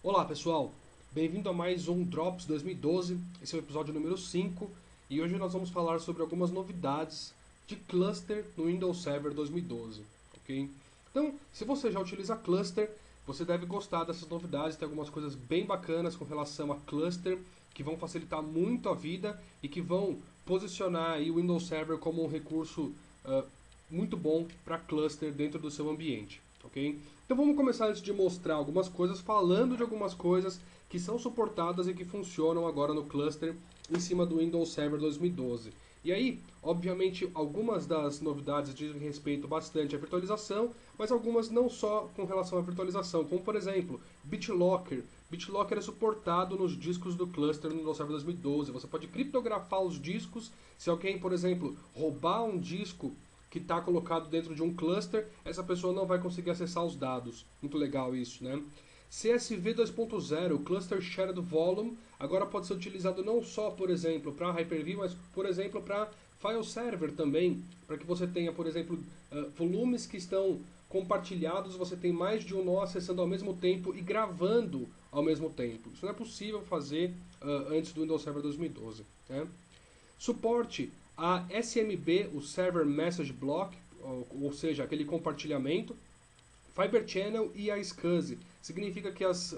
Olá pessoal, bem-vindo a mais um Drops 2012, esse é o episódio número 5 e hoje nós vamos falar sobre algumas novidades de cluster no Windows Server 2012, ok? Então, se você já utiliza cluster, você deve gostar dessas novidades, tem algumas coisas bem bacanas com relação a cluster que vão facilitar muito a vida e que vão posicionar aí o Windows Server como um recurso muito bom para cluster dentro do seu ambiente, ok? Então vamos começar antes de mostrar algumas coisas, falando de algumas coisas que são suportadas e que funcionam agora no cluster em cima do Windows Server 2012. E aí, obviamente, algumas das novidades dizem respeito bastante à virtualização, mas algumas não só com relação à virtualização, como por exemplo, BitLocker. BitLocker é suportado nos discos do cluster no Windows Server 2012. Você pode criptografar os discos. Se alguém, por exemplo, roubar um disco que está colocado dentro de um cluster, essa pessoa não vai conseguir acessar os dados. Muito legal isso, né? CSV 2.0, Cluster Shared Volume, agora pode ser utilizado não só, por exemplo, para Hyper-V, mas, por exemplo, para File Server também, para que você tenha, por exemplo, volumes que estão compartilhados, você tem mais de um nó acessando ao mesmo tempo e gravando ao mesmo tempo. Isso não é possível fazer antes do Windows Server 2012. Né? Suporte a SMB, o Server Message Block, ou seja, aquele compartilhamento, Fiber Channel e a SCSI. Significa que as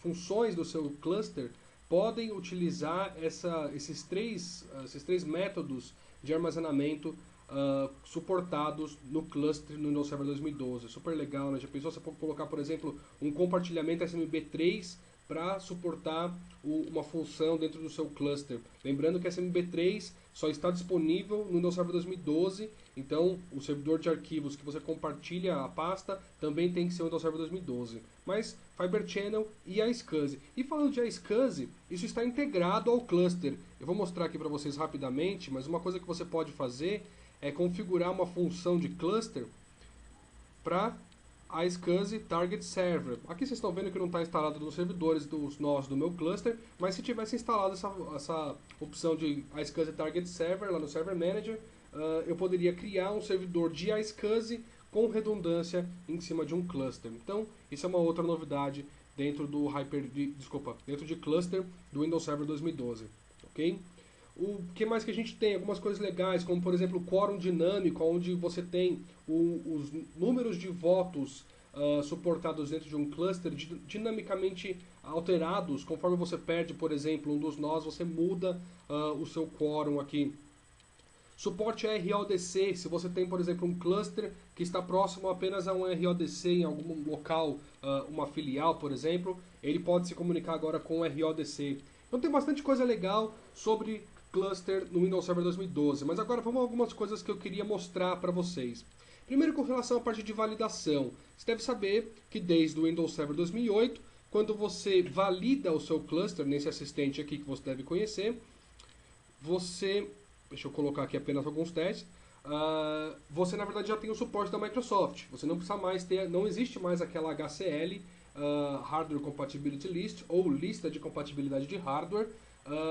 funções do seu cluster podem utilizar esses três métodos de armazenamento suportados no cluster no Windows Server 2012. Super legal, né? Já pensou você pode colocar, por exemplo, um compartilhamento SMB3 para suportar uma função dentro do seu cluster. Lembrando que SMB3 só está disponível no Windows Server 2012, então o servidor de arquivos que você compartilha a pasta também tem que ser o Windows Server 2012. Mas Fiber Channel e a SCSI. E falando de SCSI, isso está integrado ao cluster. Eu vou mostrar aqui para vocês rapidamente, mas uma coisa que você pode fazer é configurar uma função de cluster para a SCSI Target Server. Aqui vocês estão vendo que não está instalado nos servidores dos nós do meu cluster, mas se tivesse instalado essa opção de SCSI Target Server lá no Server Manager, eu poderia criar um servidor de SCSI com redundância em cima de um cluster. Então, isso é uma outra novidade dentro do dentro de cluster do Windows Server 2012, ok? O que mais que a gente tem? Algumas coisas legais, como por exemplo o quórum dinâmico, onde você tem os números de votos suportados dentro de um cluster dinamicamente alterados. Conforme você perde, por exemplo, um dos nós, você muda o seu quórum aqui. Suporte a RODC, se você tem, por exemplo, um cluster que está próximo apenas a um RODC em algum local, uma filial, por exemplo, ele pode se comunicar agora com o RODC. Então tem bastante coisa legal sobre cluster no Windows Server 2012, mas agora vamos a algumas coisas que eu queria mostrar para vocês. Primeiro, com relação à parte de validação. Você deve saber que desde o Windows Server 2008, quando você valida o seu cluster, nesse assistente aqui que você deve conhecer, deixa eu colocar aqui apenas alguns testes, você na verdade já tem o suporte da Microsoft. Você não precisa mais ter, não existe mais aquela HCL, Hardware Compatibility List, ou lista de compatibilidade de hardware,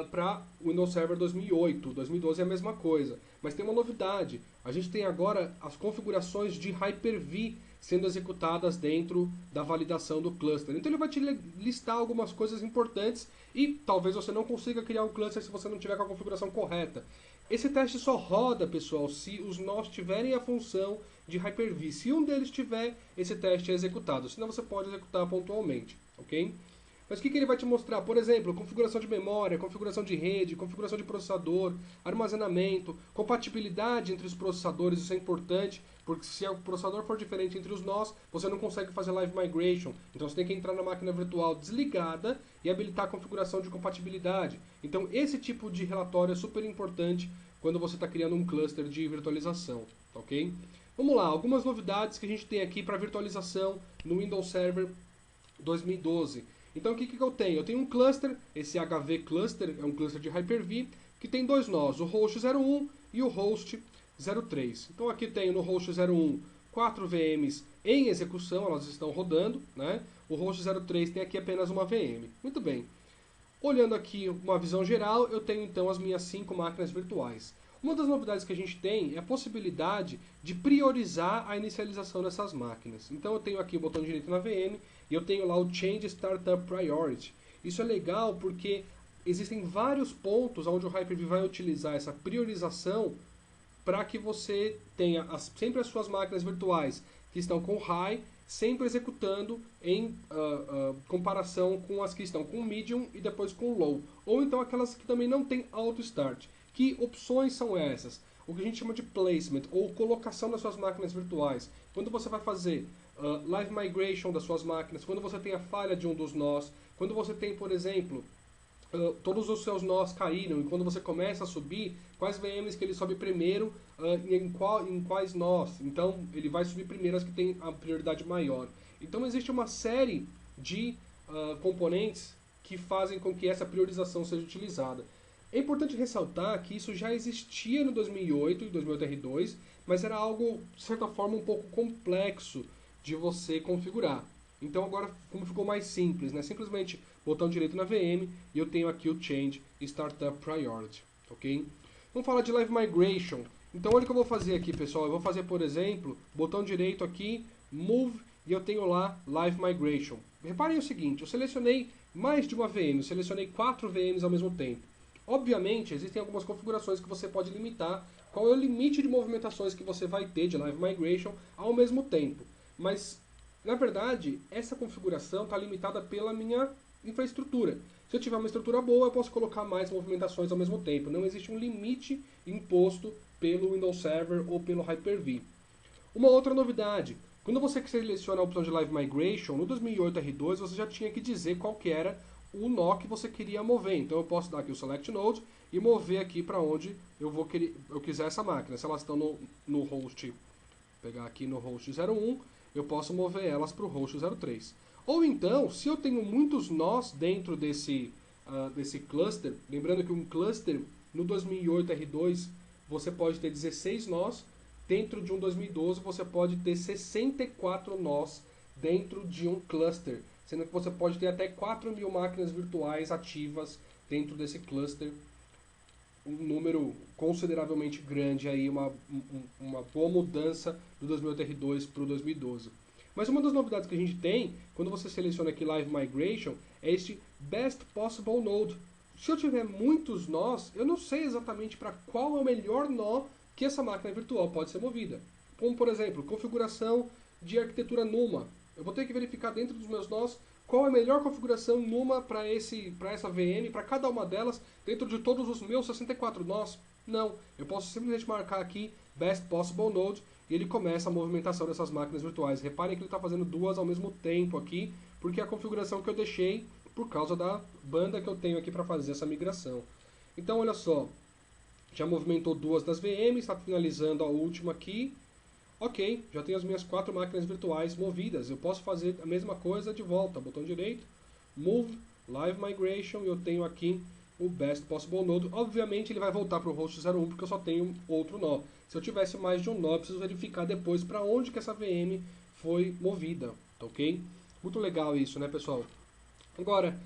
para o Windows Server 2008. 2012 é a mesma coisa. Mas tem uma novidade. A gente tem agora as configurações de Hyper-V sendo executadas dentro da validação do cluster. Então ele vai te listar algumas coisas importantes e talvez você não consiga criar um cluster se você não tiver com a configuração correta. Esse teste só roda, pessoal, se os nós tiverem a função de Hyper-V. Se um deles tiver, esse teste é executado. Senão você pode executar pontualmente, ok? Mas o que ele vai te mostrar? Por exemplo, configuração de memória, configuração de rede, configuração de processador, armazenamento, compatibilidade entre os processadores, isso é importante, porque se o processador for diferente entre os nós, você não consegue fazer live migration. Então você tem que entrar na máquina virtual desligada e habilitar a configuração de compatibilidade. Então esse tipo de relatório é super importante quando você está criando um cluster de virtualização, ok? Vamos lá, algumas novidades que a gente tem aqui para virtualização no Windows Server 2012. Então o que eu tenho? Eu tenho um cluster, esse HV cluster é um cluster de Hyper-V, que tem dois nós, o host 01 e o host 03. Então aqui tenho no host 01 4 VMs em execução, elas estão rodando, né? O host 03 tem aqui apenas uma VM. Muito bem. Olhando aqui uma visão geral, eu tenho então as minhas 5 máquinas virtuais. Uma das novidades que a gente tem é a possibilidade de priorizar a inicialização dessas máquinas. Então eu tenho aqui o botão direito na VM e eu tenho lá o Change Startup Priority. Isso é legal porque existem vários pontos onde o Hyper-V vai utilizar essa priorização para que você tenha sempre as suas máquinas virtuais que estão com high, sempre executando em comparação com as que estão com medium e depois com low. Ou então aquelas que também não tem auto start. Que opções são essas? O que a gente chama de placement, ou colocação das suas máquinas virtuais. Quando você vai fazer live migration das suas máquinas, quando você tem a falha de um dos nós, quando você tem, por exemplo, todos os seus nós caíram, e quando você começa a subir, quais VMs que ele sobe primeiro, em quais nós. Então, ele vai subir primeiro as que têm a prioridade maior. Então, existe uma série de componentes que fazem com que essa priorização seja utilizada. É importante ressaltar que isso já existia no 2008 e 2008 R2, mas era algo, de certa forma, um pouco complexo de você configurar. Então agora, como ficou mais simples, né? Simplesmente botão direito na VM e eu tenho aqui o Change Startup Priority, ok? Vamos falar de Live Migration. Então olha o que eu vou fazer aqui, pessoal. Eu vou fazer, por exemplo, botão direito aqui, Move, e eu tenho lá Live Migration. Reparem o seguinte, eu selecionei mais de uma VM, eu selecionei 4 VMs ao mesmo tempo. Obviamente, existem algumas configurações que você pode limitar qual é o limite de movimentações que você vai ter de Live Migration ao mesmo tempo. Mas, na verdade, essa configuração está limitada pela minha infraestrutura. Se eu tiver uma estrutura boa, eu posso colocar mais movimentações ao mesmo tempo. Não existe um limite imposto pelo Windows Server ou pelo Hyper-V. Uma outra novidade, quando você seleciona a opção de Live Migration, no 2008 R2 você já tinha que dizer qual que era o nó que você queria mover. Então eu posso dar aqui o Select Node e mover aqui para onde eu quiser essa máquina. Se elas estão no host, pegar aqui no host 01, eu posso mover elas para o host 03. Ou então, se eu tenho muitos nós dentro desse cluster, lembrando que um cluster no 2008 R2 você pode ter 16 nós, dentro de um 2012 você pode ter 64 nós dentro de um cluster, sendo que você pode ter até 4.000 máquinas virtuais ativas dentro desse cluster, um número consideravelmente grande, aí uma boa mudança do 2008 R2 para o 2012. Mas uma das novidades que a gente tem, quando você seleciona aqui Live Migration, é este Best Possible Node. Se eu tiver muitos nós, eu não sei exatamente para qual é o melhor nó que essa máquina virtual pode ser movida. Como, por exemplo, configuração de arquitetura NUMA. Eu vou ter que verificar dentro dos meus nós qual é a melhor configuração NUMA para essa VM, para cada uma delas, dentro de todos os meus 64 nós. Não, eu posso simplesmente marcar aqui Best Possible Node e ele começa a movimentação dessas máquinas virtuais. Reparem que ele está fazendo duas ao mesmo tempo aqui, porque é a configuração que eu deixei por causa da banda que eu tenho aqui para fazer essa migração. Então, olha só, já movimentou duas das VMs, está finalizando a última aqui. Ok, já tenho as minhas 4 máquinas virtuais movidas. Eu posso fazer a mesma coisa de volta. Botão direito, Move, Live Migration, e eu tenho aqui o Best Possible Node. Obviamente ele vai voltar para o host 01 porque eu só tenho outro nó. Se eu tivesse mais de um nó, eu preciso verificar depois para onde que essa VM foi movida, tá ok? Muito legal isso, né, pessoal? Agora,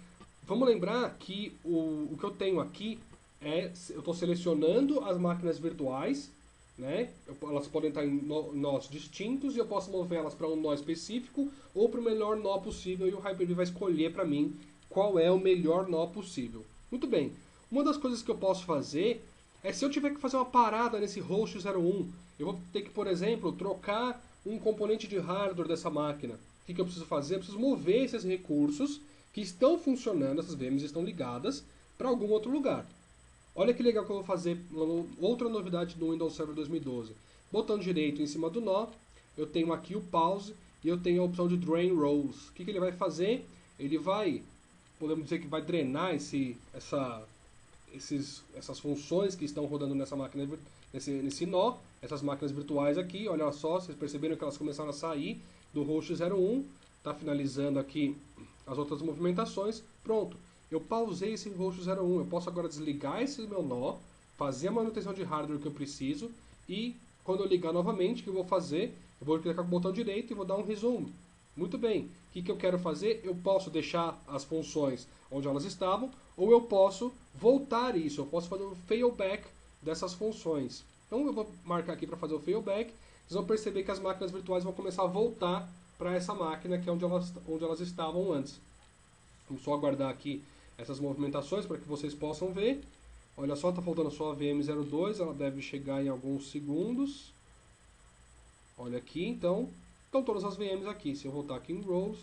vamos lembrar que o que eu tenho aqui é, eu estou selecionando as máquinas virtuais, né? Elas podem estar em nós distintos e eu posso mover elas para um nó específico ou para o melhor nó possível, e o Hyper-V vai escolher para mim qual é o melhor nó possível. Muito bem, uma das coisas que eu posso fazer é, se eu tiver que fazer uma parada nesse host 01, eu vou ter que, por exemplo, trocar um componente de hardware dessa máquina. O que eu preciso fazer? Eu preciso mover esses recursos que estão funcionando, essas VMs estão ligadas, para algum outro lugar. Olha que legal que eu vou fazer, outra novidade do Windows Server 2012. Botão direito em cima do nó, eu tenho aqui o pause e eu tenho a opção de Drain Rows. O que ele vai fazer? Ele vai, podemos dizer que vai drenar essas funções que estão rodando nessa máquina, nesse nó, essas máquinas virtuais aqui. Olha só, vocês perceberam que elas começaram a sair do host 01, está finalizando aqui as outras movimentações, pronto. Eu pausei esse host 01, eu posso agora desligar esse meu nó, fazer a manutenção de hardware que eu preciso e quando eu ligar novamente, o que eu vou fazer? Eu vou clicar com o botão direito e vou dar um resumo. Muito bem, o que eu quero fazer? Eu posso deixar as funções onde elas estavam ou eu posso voltar isso, eu posso fazer um failback dessas funções. Então eu vou marcar aqui para fazer o failback. Vocês vão perceber que as máquinas virtuais vão começar a voltar para essa máquina que é onde elas estavam antes. Vamos só aguardar aqui essas movimentações para que vocês possam ver. Olha só, está faltando só a VM02, ela deve chegar em alguns segundos. Olha aqui, então, estão todas as VMs aqui. Se eu voltar aqui em Rows,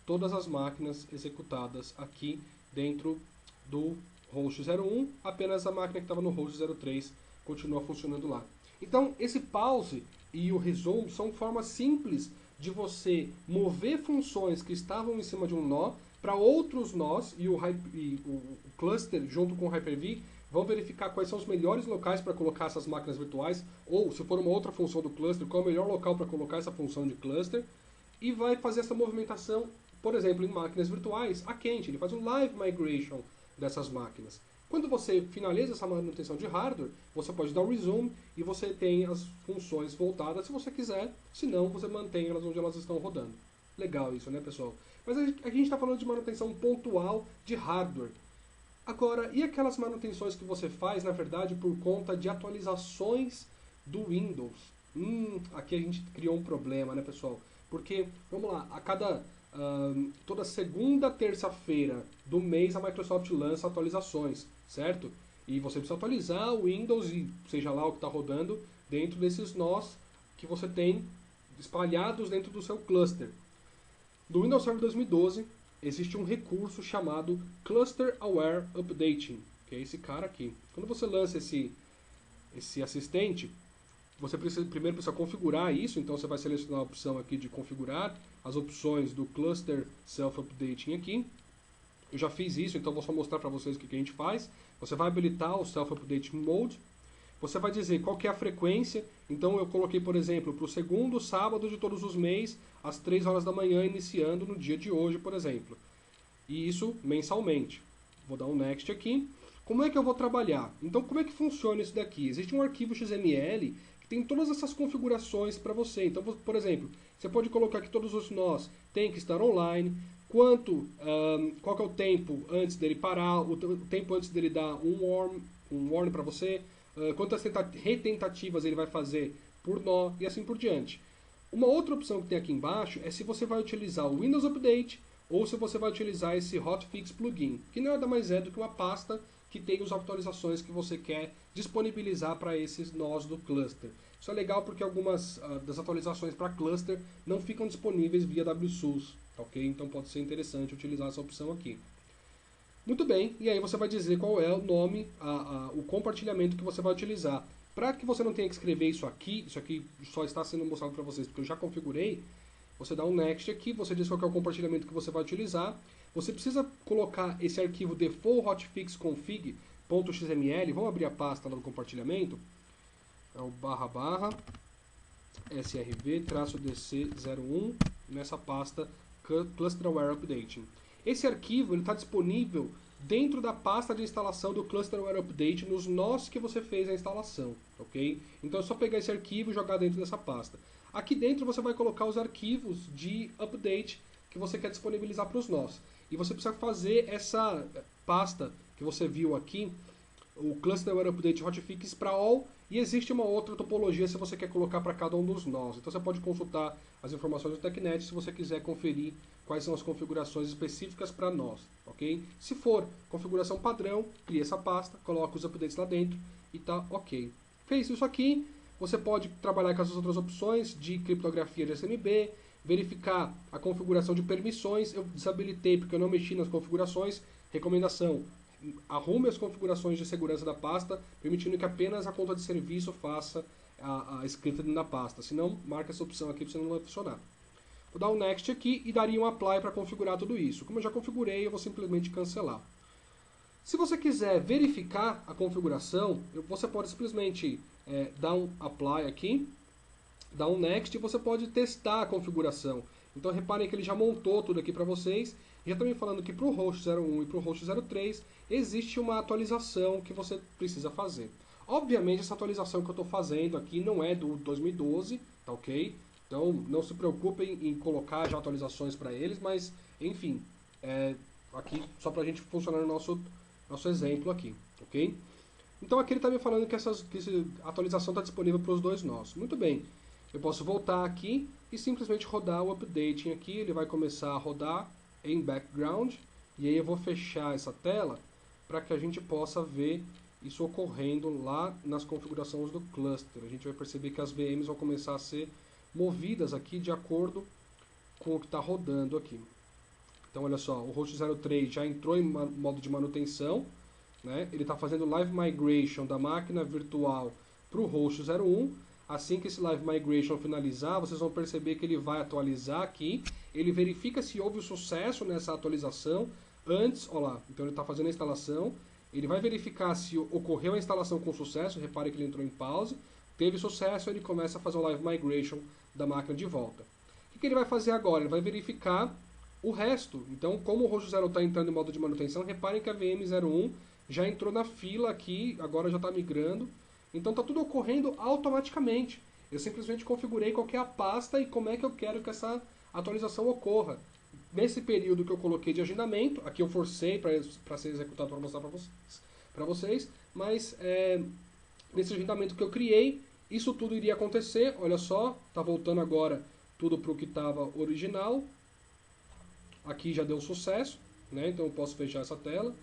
todas as máquinas executadas aqui dentro do host 01, apenas a máquina que estava no host 03 continua funcionando lá. Então, esse pause e o resume são formas simples de você mover funções que estavam em cima de um nó para outros nós, e o cluster junto com o Hyper-V vão verificar quais são os melhores locais para colocar essas máquinas virtuais, ou se for uma outra função do cluster, qual é o melhor local para colocar essa função de cluster, e vai fazer essa movimentação, por exemplo, em máquinas virtuais, a quente. Ele faz um live migration dessas máquinas. Quando você finaliza essa manutenção de hardware, você pode dar um resume e você tem as funções voltadas se você quiser, se não, você mantém elas onde elas estão rodando. Legal isso, né, pessoal? Mas a gente está falando de manutenção pontual de hardware. Agora, e aquelas manutenções que você faz, na verdade, por conta de atualizações do Windows? Aqui a gente criou um problema, né, pessoal? Porque, vamos lá, toda segunda terça-feira do mês a Microsoft lança atualizações, certo? E você precisa atualizar o Windows e seja lá o que está rodando dentro desses nós que você tem espalhados dentro do seu cluster. Do Windows Server 2012 existe um recurso chamado Cluster Aware Updating, que é esse cara aqui. Quando você lança esse assistente, você primeiro precisa configurar isso, então você vai selecionar a opção aqui de configurar as opções do Cluster Self-Updating aqui. Eu já fiz isso, então vou só mostrar para vocês o que a gente faz. Você vai habilitar o Self-Updating Mode. Você vai dizer qual que é a frequência. Então eu coloquei, por exemplo, para o segundo sábado de todos os meses, às 3 horas da manhã, iniciando no dia de hoje, por exemplo. E isso mensalmente. Vou dar um Next aqui. Como é que eu vou trabalhar? Então, como é que funciona isso daqui? Existe um arquivo XML que tem todas essas configurações para você. Então, por exemplo, você pode colocar que todos os nós têm que estar online, qual que é o tempo antes dele parar, o tempo antes dele dar um warn para você, quantas retentativas ele vai fazer por nó e assim por diante. Uma outra opção que tem aqui embaixo é se você vai utilizar o Windows Update ou se você vai utilizar esse Hotfix plugin, que nada mais é do que uma pasta que tem as atualizações que você quer disponibilizar para esses nós do cluster. Isso é legal porque algumas das atualizações para cluster não ficam disponíveis via WSUS, ok? Então pode ser interessante utilizar essa opção aqui. Muito bem, e aí você vai dizer qual é o nome, o compartilhamento que você vai utilizar. Para que você não tenha que escrever isso aqui só está sendo mostrado para vocês porque eu já configurei, você dá um Next aqui, você diz qual é o compartilhamento que você vai utilizar. Você precisa colocar esse arquivo default hotfix config.xml, vamos abrir a pasta lá do compartilhamento, é o /srv-dc01, nessa pasta Cluster Aware Updating. Esse arquivo está disponível dentro da pasta de instalação do Cluster Aware Update nos nós que você fez a instalação, ok? Então é só pegar esse arquivo e jogar dentro dessa pasta. Aqui dentro você vai colocar os arquivos de update que você quer disponibilizar para os nós. E você precisa fazer essa pasta que você viu aqui, o Cluster Aware Update Hotfix para all, e existe uma outra topologia se você quer colocar para cada um dos nós. Então você pode consultar as informações do TechNet se você quiser conferir quais são as configurações específicas para nós, ok? Se for configuração padrão, cria essa pasta, coloca os updates lá dentro e tá ok. Fez isso aqui, você pode trabalhar com as outras opções de criptografia de SMB, verificar a configuração de permissões. Eu desabilitei porque eu não mexi nas configurações. Recomendação: arrume as configurações de segurança da pasta, permitindo que apenas a conta de serviço faça a escrita na pasta. Se não, marca essa opção aqui, porque senão não vai funcionar. Vou dar um Next aqui e daria um Apply para configurar tudo isso. Como eu já configurei, eu vou simplesmente cancelar. Se você quiser verificar a configuração, você pode simplesmente dar um Apply aqui, dar um Next e você pode testar a configuração. Então reparem que ele já montou tudo aqui para vocês. Já também falando que para o host 01 e para o host 03 existe uma atualização que você precisa fazer. Obviamente essa atualização que eu estou fazendo aqui não é do 2012, tá ok? Então não se preocupem em colocar já atualizações para eles, mas enfim, aqui só para a gente funcionar no nosso exemplo aqui, ok? Então aqui ele está me falando que essa atualização está disponível para os dois nós. Muito bem, eu posso voltar aqui e simplesmente rodar o updating aqui, ele vai começar a rodar em background, e aí eu vou fechar essa tela para que a gente possa ver isso ocorrendo lá nas configurações do cluster. A gente vai perceber que as VMs vão começar a ser movidas aqui de acordo com o que está rodando aqui. Então olha só, o host 03 já entrou em modo de manutenção, né? Ele está fazendo live migration da máquina virtual para o host 01. Assim que esse live migration finalizar, vocês vão perceber que ele vai atualizar aqui. Ele verifica se houve sucesso nessa atualização antes, olha lá, então ele está fazendo a instalação. Ele vai verificar se ocorreu a instalação com sucesso, repare que ele entrou em pause. Teve sucesso, ele começa a fazer o live migration da máquina de volta. O que ele vai fazer agora? Ele vai verificar o resto. Então, como o host 0 está entrando em modo de manutenção, reparem que a VM01 já entrou na fila aqui, agora já está migrando. Então está tudo ocorrendo automaticamente. Eu simplesmente configurei qual que é a pasta e como é que eu quero que essa atualização ocorra. Nesse período que eu coloquei de agendamento, aqui eu forcei para ser executado para mostrar para vocês, mas nesse agendamento que eu criei, isso tudo iria acontecer. Olha só, está voltando agora tudo para o que estava original. Aqui já deu sucesso, né? Então eu posso fechar essa tela.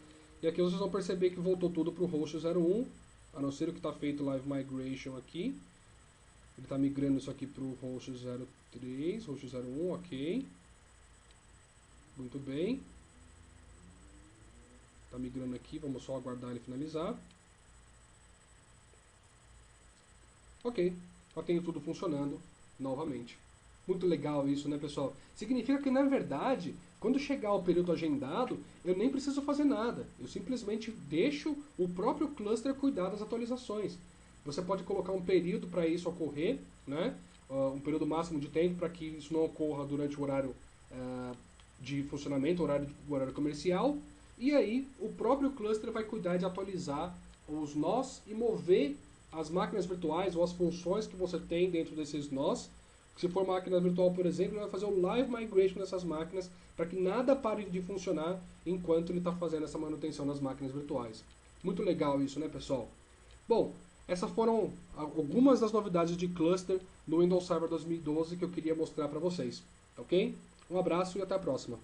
E aqui vocês vão perceber que voltou tudo para o host 01, a não ser o que está feito live migration aqui. Ele está migrando isso aqui para o host 03, host 01, ok. Muito bem. Está migrando aqui, vamos só aguardar ele finalizar. Ok, já tem tudo funcionando novamente. Muito legal isso, né, pessoal? Significa que, na verdade, quando chegar o período agendado, eu nem preciso fazer nada. Eu simplesmente deixo o próprio cluster cuidar das atualizações. Você pode colocar um período para isso ocorrer, né? Um período máximo de tempo para que isso não ocorra durante o horário de funcionamento, horário comercial. E aí, o próprio cluster vai cuidar de atualizar os nós e mover as máquinas virtuais ou as funções que você tem dentro desses nós. Se for máquina virtual, por exemplo, ele vai fazer o live migration dessas máquinas para que nada pare de funcionar enquanto ele está fazendo essa manutenção nas máquinas virtuais. Muito legal isso, né, pessoal? Bom, essas foram algumas das novidades de cluster no Windows Server 2012 que eu queria mostrar para vocês, ok? Um abraço e até a próxima.